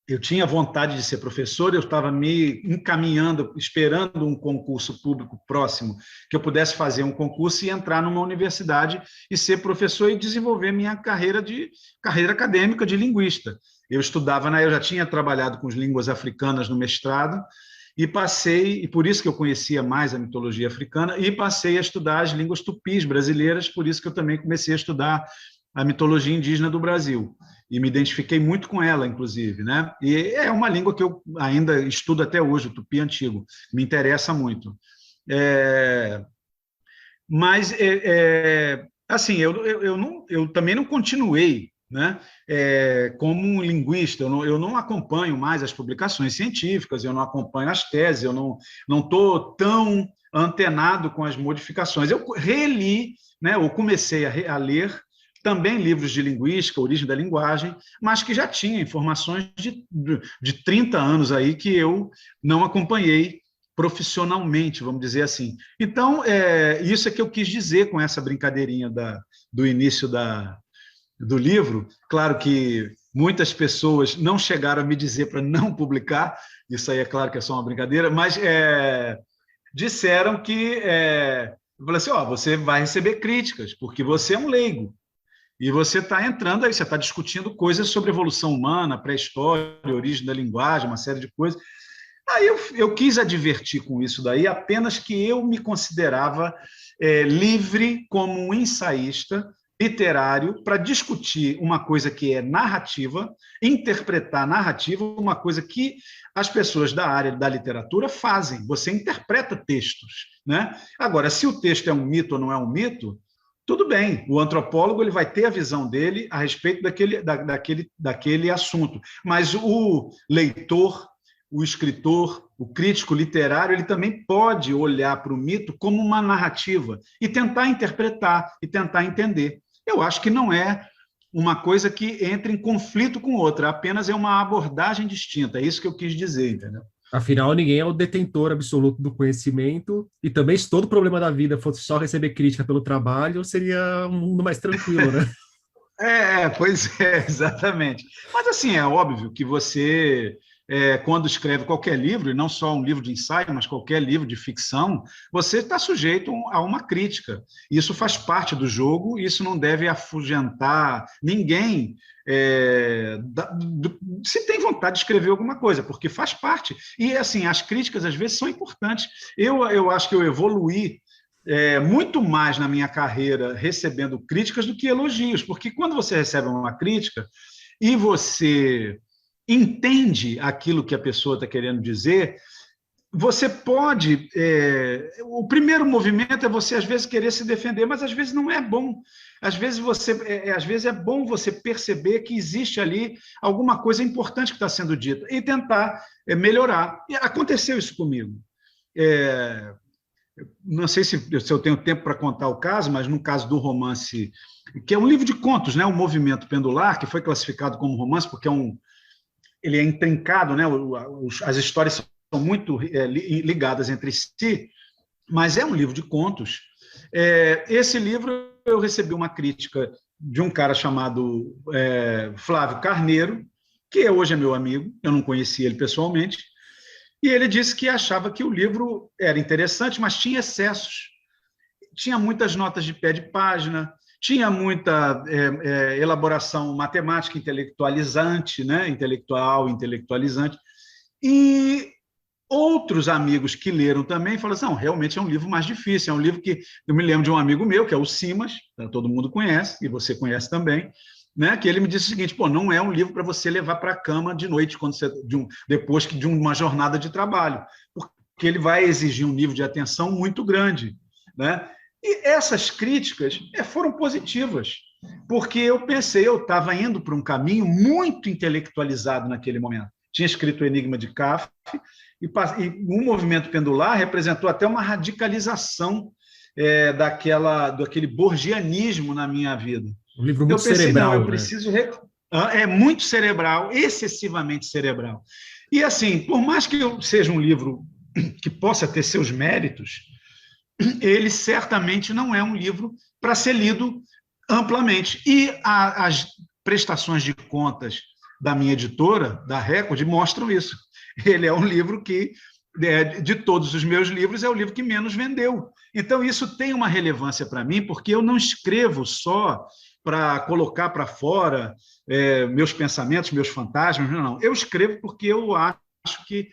Eu tinha vontade de ser professor, eu estava me encaminhando, esperando um concurso público próximo, que eu pudesse fazer um concurso e entrar numa universidade e ser professor e desenvolver minha carreira acadêmica de linguista. Eu já tinha trabalhado com as línguas africanas no mestrado, e por isso que eu conhecia mais a mitologia africana, e passei a estudar as línguas tupis brasileiras, por isso que eu também comecei a estudar a mitologia indígena do Brasil, e me identifiquei muito com ela, inclusive, né? E é uma língua que eu ainda estudo até hoje, o tupi antigo, me interessa muito. Mas, assim, eu também não continuei, né, como um linguista, eu não acompanho mais as publicações científicas, eu não acompanho as teses, eu não estou tão antenado com as modificações. Eu reli, né, eu comecei a ler também livros de linguística, origem da linguagem, mas que já tinha informações de 30 anos aí que eu não acompanhei profissionalmente, vamos dizer assim. Então, isso é que eu quis dizer com essa brincadeirinha do início do livro. Claro que muitas pessoas não chegaram a me dizer para não publicar, isso aí é claro que é só uma brincadeira, mas disseram que eu falei assim, você vai receber críticas, porque você é um leigo, e você está entrando aí, você está discutindo coisas sobre evolução humana, pré-história, origem da linguagem, uma série de coisas. Aí eu quis advertir com isso daí, apenas que eu me considerava livre como um ensaísta literário para discutir uma coisa que é narrativa, interpretar narrativa, uma coisa que as pessoas da área da literatura fazem. Você interpreta textos, né? Agora, se o texto é um mito ou não é um mito, tudo bem, o antropólogo ele vai ter a visão dele a respeito daquele assunto, mas o leitor, o escritor, o crítico literário, ele também pode olhar para o mito como uma narrativa e tentar interpretar e tentar entender. Eu acho que não é uma coisa que entra em conflito com outra, apenas é uma abordagem distinta, é isso que eu quis dizer, entendeu? Afinal, ninguém é o detentor absoluto do conhecimento, e também se todo problema da vida fosse só receber crítica pelo trabalho, seria um mundo mais tranquilo, né? Pois é, exatamente. Mas assim, é óbvio que você, quando escreve qualquer livro, e não só um livro de ensaio, mas qualquer livro de ficção, você está sujeito a uma crítica. Isso faz parte do jogo, e isso não deve afugentar ninguém se tem vontade de escrever alguma coisa, porque faz parte. E assim, as críticas às vezes são importantes. Eu acho que eu evoluí muito mais na minha carreira recebendo críticas do que elogios, porque quando você recebe uma crítica e você entende aquilo que a pessoa está querendo dizer, você pode. O primeiro movimento é você, às vezes, querer se defender, mas às vezes não é bom. Às vezes é bom você perceber que existe ali alguma coisa importante que está sendo dita e tentar melhorar. E aconteceu isso comigo. É, não sei se eu tenho tempo para contar o caso, mas no caso do romance, que é um livro de contos, né? O Movimento Pendular, que foi classificado como romance, porque ele é intrincado, né? As histórias são muito ligadas entre si, mas é um livro de contos. Esse livro eu recebi uma crítica de um cara chamado Flávio Carneiro, que hoje é meu amigo, eu não conhecia ele pessoalmente, e ele disse que achava que o livro era interessante, mas tinha excessos. Tinha muitas notas de pé de página, tinha muita elaboração matemática intelectualizante, né? Intelectualizante. E outros amigos que leram também falaram assim, não, realmente é um livro mais difícil, é um livro que eu me lembro de um amigo meu, que é o Simas, todo mundo conhece, e você conhece também, né, que ele me disse o seguinte, pô, não é um livro para você levar para a cama de noite, depois de uma jornada de trabalho, porque ele vai exigir um nível de atenção muito grande, né? E essas críticas foram positivas, porque eu pensei, eu estava indo para um caminho muito intelectualizado naquele momento. Tinha escrito o Enigma de Kafka, e o movimento pendular representou até uma radicalização daquele borgianismo na minha vida. Um livro muito cerebral, eu preciso... É muito cerebral, excessivamente cerebral. E, assim, por mais que seja um livro que possa ter seus méritos, ele certamente não é um livro para ser lido amplamente. E as prestações de contas da minha editora, da Record, mostram isso. Ele é um livro que, de todos os meus livros, é o livro que menos vendeu. Então, isso tem uma relevância para mim, porque eu não escrevo só para colocar para fora meus pensamentos, meus fantasmas, não. Eu escrevo porque eu acho que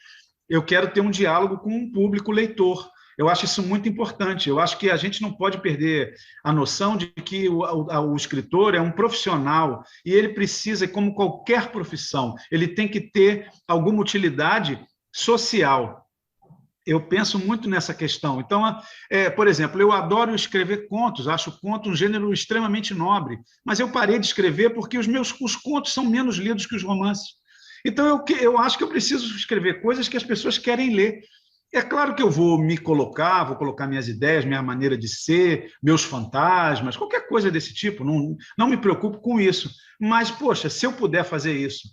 eu quero ter um diálogo com um público leitor. Eu acho isso muito importante. Eu acho que a gente não pode perder a noção de que o escritor é um profissional e ele precisa, como qualquer profissão, ele tem que ter alguma utilidade social. Eu penso muito nessa questão. Então, por exemplo, eu adoro escrever contos, acho conto um gênero extremamente nobre, mas eu parei de escrever porque os contos são menos lidos que os romances. Então, eu acho que eu preciso escrever coisas que as pessoas querem ler. É claro que eu vou vou colocar minhas ideias, minha maneira de ser, meus fantasmas, qualquer coisa desse tipo, não me preocupo com isso. Mas, poxa, se eu puder fazer isso,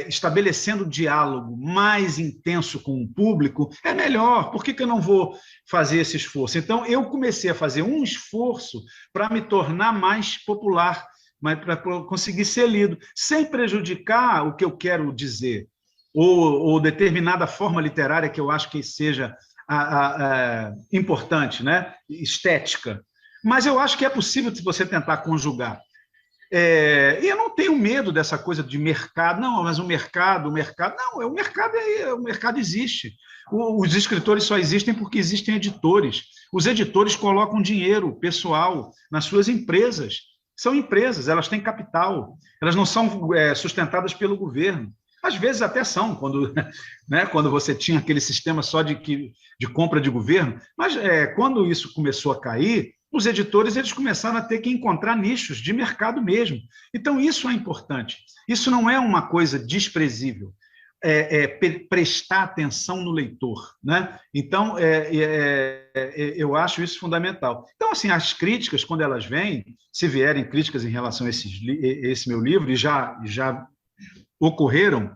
estabelecendo diálogo mais intenso com o público, é melhor. Por que eu não vou fazer esse esforço? Então, eu comecei a fazer um esforço para me tornar mais popular, para conseguir ser lido, sem prejudicar o que eu quero dizer. Ou determinada forma literária que eu acho que seja importante, né? Estética. Mas eu acho que é possível você tentar conjugar. E eu não tenho medo dessa coisa de mercado, não, mas o mercado, não, o mercado existe. Os escritores só existem porque existem editores. Os editores colocam dinheiro pessoal nas suas empresas. São empresas, elas têm capital, elas não são sustentadas pelo governo. Às vezes até são, quando você tinha aquele sistema só de compra de governo, mas quando isso começou a cair, os editores eles começaram a ter que encontrar nichos de mercado mesmo. Então, isso é importante. Isso não é uma coisa desprezível. Prestar atenção no leitor, né? Então, eu acho isso fundamental. Então, assim, as críticas, quando elas vêm, se vierem críticas em relação a esse meu livro, e já ocorreram,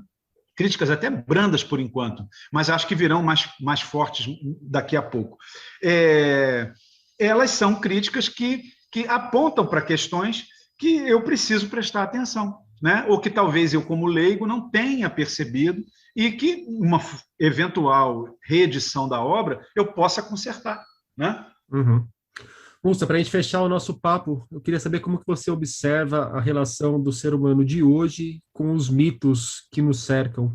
críticas até brandas por enquanto, mas acho que virão mais fortes daqui a pouco. Elas são críticas que apontam para questões que eu preciso prestar atenção, né? Ou que talvez eu, como leigo, não tenha percebido e que uma eventual reedição da obra eu possa consertar, né? Uhum. Munça, para a gente fechar o nosso papo, eu queria saber como que você observa a relação do ser humano de hoje com os mitos que nos cercam.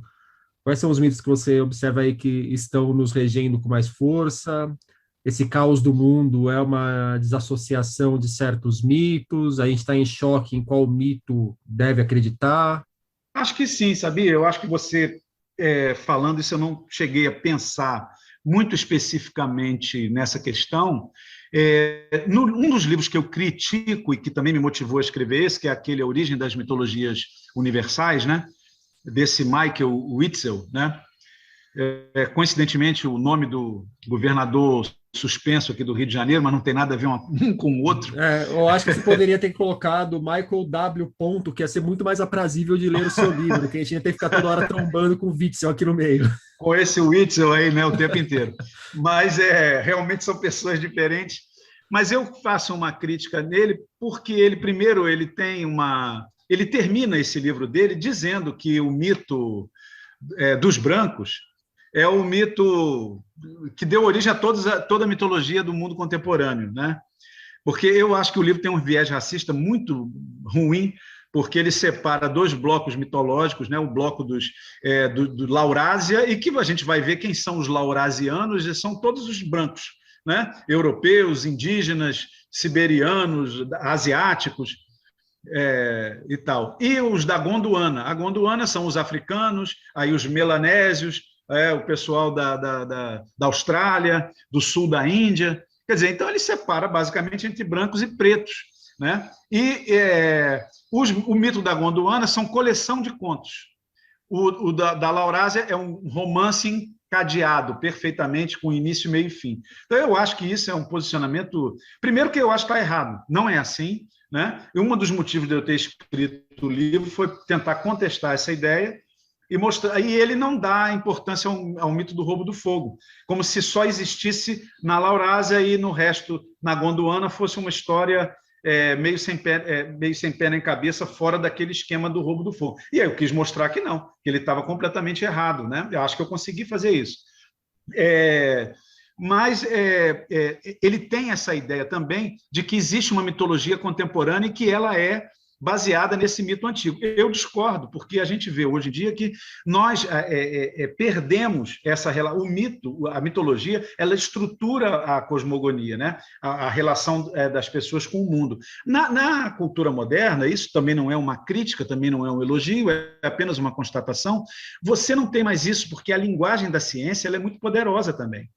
Quais são os mitos que você observa aí que estão nos regendo com mais força? Esse caos do mundo é uma desassociação de certos mitos? A gente está em choque em qual mito deve acreditar? Acho que sim, sabia? Eu acho que você falando isso, eu não cheguei a pensar muito especificamente nessa questão. Um dos livros que eu critico e que também me motivou a escrever esse, que é aquele A Origem das Mitologias Universais, né? Desse Michael Witzel, né? Coincidentemente, o nome do governador suspenso aqui do Rio de Janeiro, mas não tem nada a ver um com o outro. Eu acho que você poderia ter colocado Michael W. Ponto, que ia ser muito mais aprazível de ler o seu livro, que a gente ia ter que ficar toda hora trombando com o Witzel aqui no meio. Com esse Witzel aí, né, o tempo inteiro. Mas realmente são pessoas diferentes. Mas eu faço uma crítica nele porque ele termina esse livro dele dizendo que o mito dos brancos é o mito que deu origem a toda a mitologia do mundo contemporâneo, né? Porque eu acho que o livro tem um viés racista muito ruim, porque ele separa dois blocos mitológicos, né? O bloco do Laurásia, e que a gente vai ver quem são os laurasianos, e são todos os brancos, né? Europeus, indígenas, siberianos, asiáticos, e tal. E os da Gondwana. A Gondwana são os africanos, aí os melanésios, o pessoal da Austrália, do sul da Índia. Quer dizer, então ele separa basicamente entre brancos e pretos, né? E o mito da Gondwana são coleção de contos. O da Laurásia é um romance encadeado perfeitamente com início, meio e fim. Então eu acho que isso é um posicionamento... Primeiro que eu acho que está errado, não é assim, né? E um dos motivos de eu ter escrito o livro foi tentar contestar essa ideia e mostrar. E ele não dá importância ao mito do roubo do fogo, como se só existisse na Laurásia e no resto, na Gondwana, fosse uma história meio sem pé nem cabeça, fora daquele esquema do roubo do fogo. E aí eu quis mostrar que não, que ele estava completamente errado, né? Eu acho que eu consegui fazer isso. Mas ele tem essa ideia também de que existe uma mitologia contemporânea e que ela é baseada nesse mito antigo. Eu discordo, porque a gente vê hoje em dia que nós perdemos o mito, a mitologia, ela estrutura a cosmogonia, né? A relação das pessoas com o mundo. Na cultura moderna, isso também não é uma crítica, também não é um elogio, é apenas uma constatação, você não tem mais isso, porque a linguagem da ciência ela é muito poderosa também.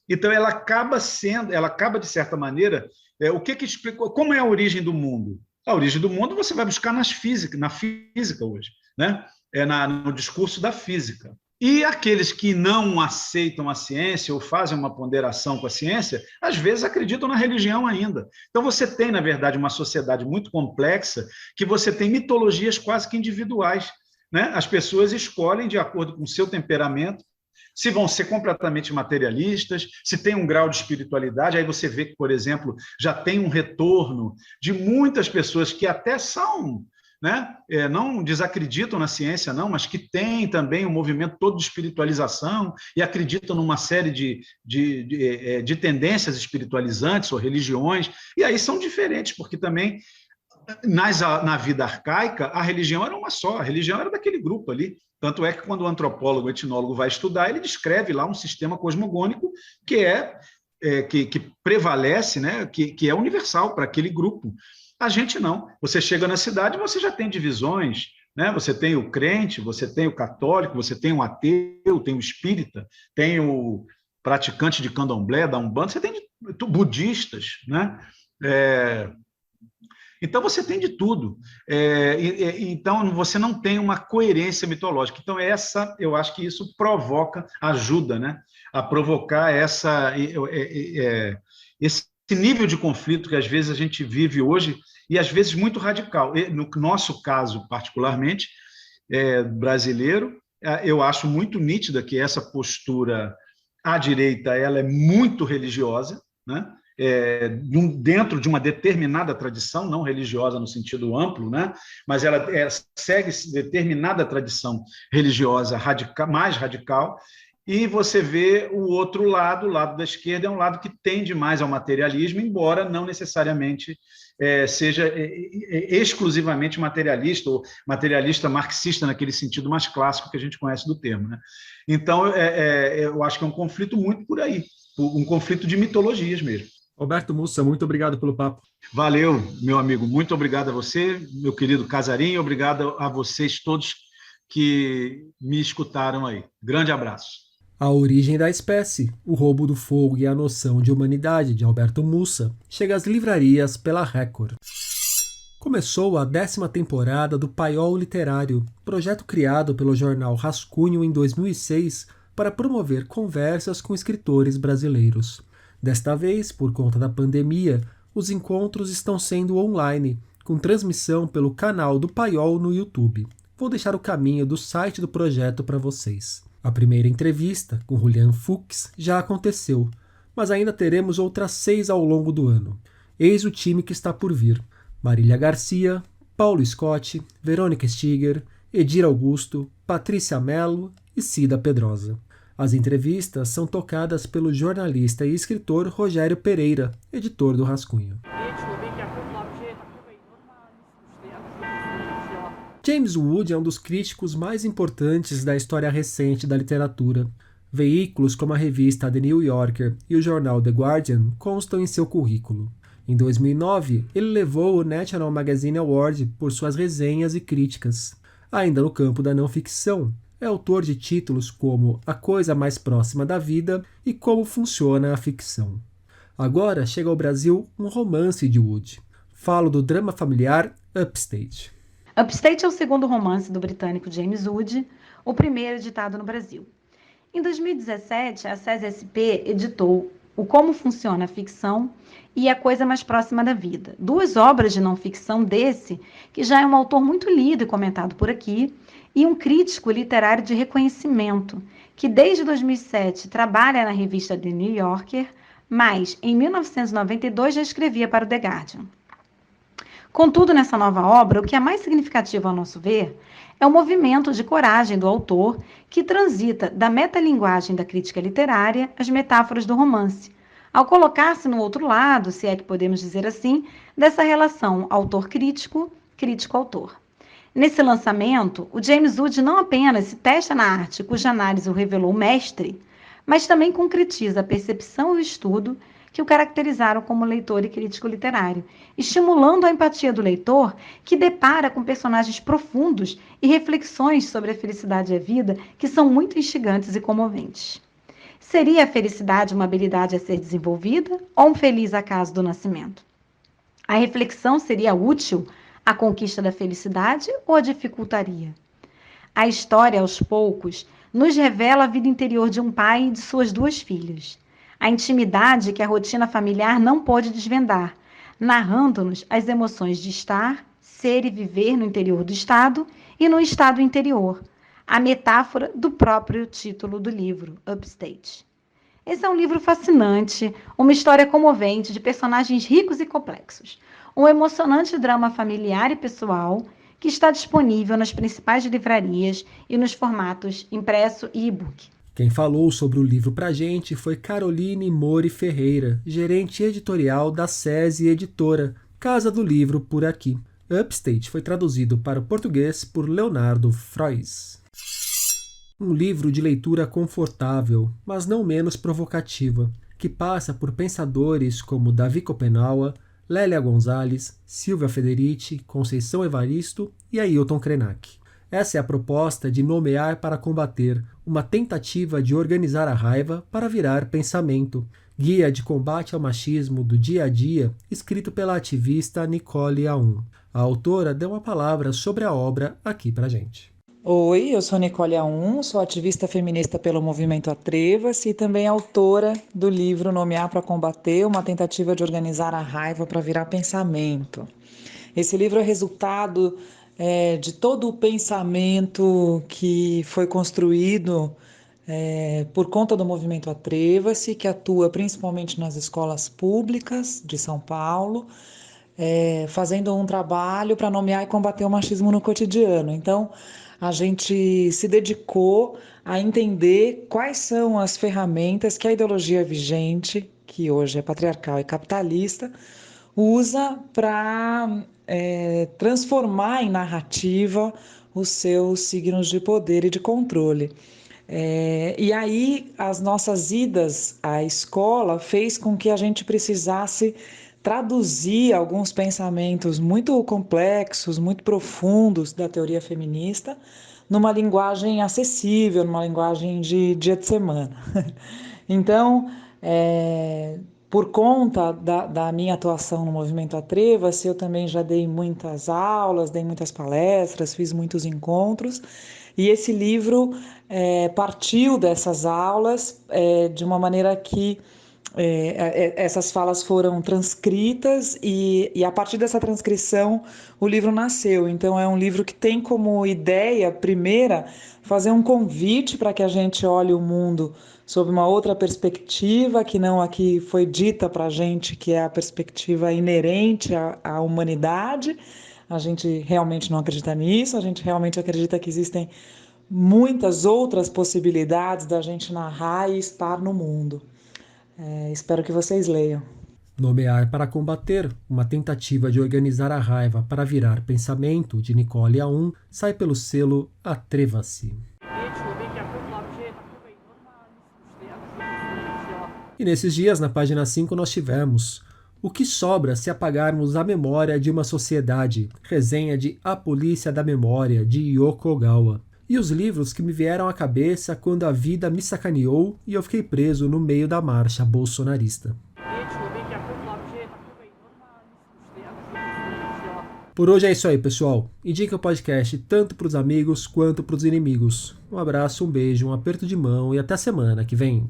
Então, ela acaba, de certa maneira, o que explica, como é a origem do mundo? A origem do mundo você vai buscar na física hoje, né? No discurso da física. E aqueles que não aceitam a ciência ou fazem uma ponderação com a ciência, às vezes acreditam na religião ainda. Então você tem, na verdade, uma sociedade muito complexa que você tem mitologias quase que individuais, né? As pessoas escolhem de acordo com o seu temperamento, se vão ser completamente materialistas, se tem um grau de espiritualidade. Aí você vê que, por exemplo, já tem um retorno de muitas pessoas que até são, né, não desacreditam na ciência, não, mas que têm também um movimento todo de espiritualização e acreditam numa série de tendências espiritualizantes ou religiões, e aí são diferentes, porque também na vida arcaica, a religião era uma só, a religião era daquele grupo ali. Tanto é que quando o antropólogo, o etnólogo vai estudar, ele descreve lá um sistema cosmogônico que prevalece, né? que é universal para aquele grupo. A gente não. Você chega na cidade, você já tem divisões, né? Você tem o crente, você tem o católico, você tem o ateu, tem o espírita, tem o praticante de candomblé, da Umbanda, você tem budistas, né? Então, você tem de tudo. Então, você não tem uma coerência mitológica. Então, eu acho que isso ajuda, né, a provocar esse nível de conflito que, às vezes, a gente vive hoje, e, às vezes, muito radical. No nosso caso, particularmente, brasileiro, eu acho muito nítida que essa postura à direita ela é muito religiosa, né? Dentro de uma determinada tradição, não religiosa no sentido amplo, né? Mas ela segue determinada tradição religiosa mais radical, e você vê o outro lado, o lado da esquerda, é um lado que tende mais ao materialismo, embora não necessariamente seja exclusivamente materialista, ou materialista marxista, naquele sentido mais clássico que a gente conhece do termo, né? Então, eu acho que é um conflito muito por aí, um conflito de mitologias mesmo. Roberto Mussa, muito obrigado pelo papo. Valeu, meu amigo. Muito obrigado a você, meu querido Casarim. Obrigado a vocês todos que me escutaram aí. Grande abraço. A Origem da Espécie, O Roubo do Fogo e a Noção de Humanidade, de Alberto Mussa, chega às livrarias pela Record. Começou a 10ª temporada do Paiol Literário, projeto criado pelo jornal Rascunho em 2006 para promover conversas com escritores brasileiros. Desta vez, por conta da pandemia, os encontros estão sendo online, com transmissão pelo canal do Paiol no YouTube. Vou deixar o caminho do site do projeto para vocês. A primeira entrevista, com Julian Fuchs, já aconteceu, mas ainda teremos outras 6 ao longo do ano. Eis o time que está por vir: Marília Garcia, Paulo Scott, Verônica Stiger, Edir Augusto, Patrícia Mello e Cida Pedrosa. As entrevistas são tocadas pelo jornalista e escritor Rogério Pereira, editor do Rascunho. James Wood é um dos críticos mais importantes da história recente da literatura. Veículos como a revista The New Yorker e o jornal The Guardian constam em seu currículo. Em 2009, ele levou o National Magazine Award por suas resenhas e críticas. Ainda no campo da não-ficção, é autor de títulos como A Coisa Mais Próxima da Vida e Como Funciona a Ficção. Agora chega ao Brasil um romance de Wood. Falo do drama familiar Upstate. Upstate é o segundo romance do britânico James Wood, o primeiro editado no Brasil. Em 2017, a SESI-SP editou O Como Funciona a Ficção e A Coisa Mais Próxima da Vida, 2 obras de não-ficção desse, que já é um autor muito lido e comentado por aqui, e um crítico literário de reconhecimento, que desde 2007 trabalha na revista The New Yorker, mas em 1992 já escrevia para o The Guardian. Contudo, nessa nova obra, o que é mais significativo, ao nosso ver, é o movimento de coragem do autor que transita da metalinguagem da crítica literária às metáforas do romance, ao colocar-se no outro lado, se é que podemos dizer assim, dessa relação autor-crítico, crítico-autor. Nesse lançamento, o James Wood não apenas se testa na arte cuja análise o revelou mestre, mas também concretiza a percepção e o estudo que o caracterizaram como leitor e crítico literário, estimulando a empatia do leitor, que depara com personagens profundos e reflexões sobre a felicidade e a vida que são muito instigantes e comoventes. Seria a felicidade uma habilidade a ser desenvolvida ou um feliz acaso do nascimento? A reflexão seria útil à conquista da felicidade ou a dificultaria? A história, aos poucos, nos revela a vida interior de um pai e de suas 2 filhas. A intimidade que a rotina familiar não pôde desvendar, narrando-nos as emoções de estar, ser e viver no interior do Estado e no Estado interior, a metáfora do próprio título do livro, Upstate. Esse é um livro fascinante, uma história comovente de personagens ricos e complexos, um emocionante drama familiar e pessoal que está disponível nas principais livrarias e nos formatos impresso e e-book. Quem falou sobre o livro pra gente foi Caroline Mori Ferreira, gerente editorial da SESI Editora, casa do livro por aqui. Upstate foi traduzido para o português por Leonardo Frois. Um livro de leitura confortável, mas não menos provocativa, que passa por pensadores como Davi Copenaua, Lélia Gonzalez, Silvia Federici, Conceição Evaristo e Ailton Krenak. Essa é a proposta de Nomear para Combater, uma tentativa de organizar a raiva para virar pensamento, guia de combate ao machismo do dia a dia, escrito pela ativista Nicole Aum. A autora deu uma palavra sobre a obra aqui pra gente. Oi, eu sou Nicole Aum, sou ativista feminista pelo Movimento Atreva-se e também autora do livro Nomear para Combater, uma tentativa de organizar a raiva para virar pensamento. Esse livro é resultado de todo o pensamento que foi construído por conta do Movimento Atreva-se, que atua principalmente nas escolas públicas de São Paulo, fazendo um trabalho para nomear e combater o machismo no cotidiano. Então, a gente se dedicou a entender quais são as ferramentas que a ideologia vigente, que hoje é patriarcal e capitalista, usa para transformar em narrativa os seus signos de poder e de controle. E aí, as nossas idas à escola fez com que a gente precisasse traduzir alguns pensamentos muito complexos, muito profundos da teoria feminista, numa linguagem acessível, numa linguagem de dia de semana. Então, por conta da minha atuação no Movimento Atreva-se, eu também já dei muitas aulas, dei muitas palestras, fiz muitos encontros, e esse livro partiu dessas aulas de uma maneira que essas falas foram transcritas e a partir dessa transcrição o livro nasceu. Então é um livro que tem como ideia primeira fazer um convite para que a gente olhe o mundo sob uma outra perspectiva, que não a que foi dita para a gente, que é a perspectiva inerente à humanidade. A gente realmente não acredita nisso, a gente realmente acredita que existem muitas outras possibilidades da gente narrar e estar no mundo. Espero que vocês leiam. Nomear para combater, uma tentativa de organizar a raiva para virar pensamento, de Nicole Aum, sai pelo selo Atreva-se. E nesses dias, na página 5, nós tivemos O que sobra se apagarmos a memória de uma sociedade, resenha de A Polícia da Memória, de Yoko Ogawa. E os livros que me vieram à cabeça quando a vida me sacaneou e eu fiquei preso no meio da marcha bolsonarista. Por hoje é isso aí, pessoal. Indica o podcast tanto para os amigos quanto para os inimigos. Um abraço, um beijo, um aperto de mão e até a semana que vem.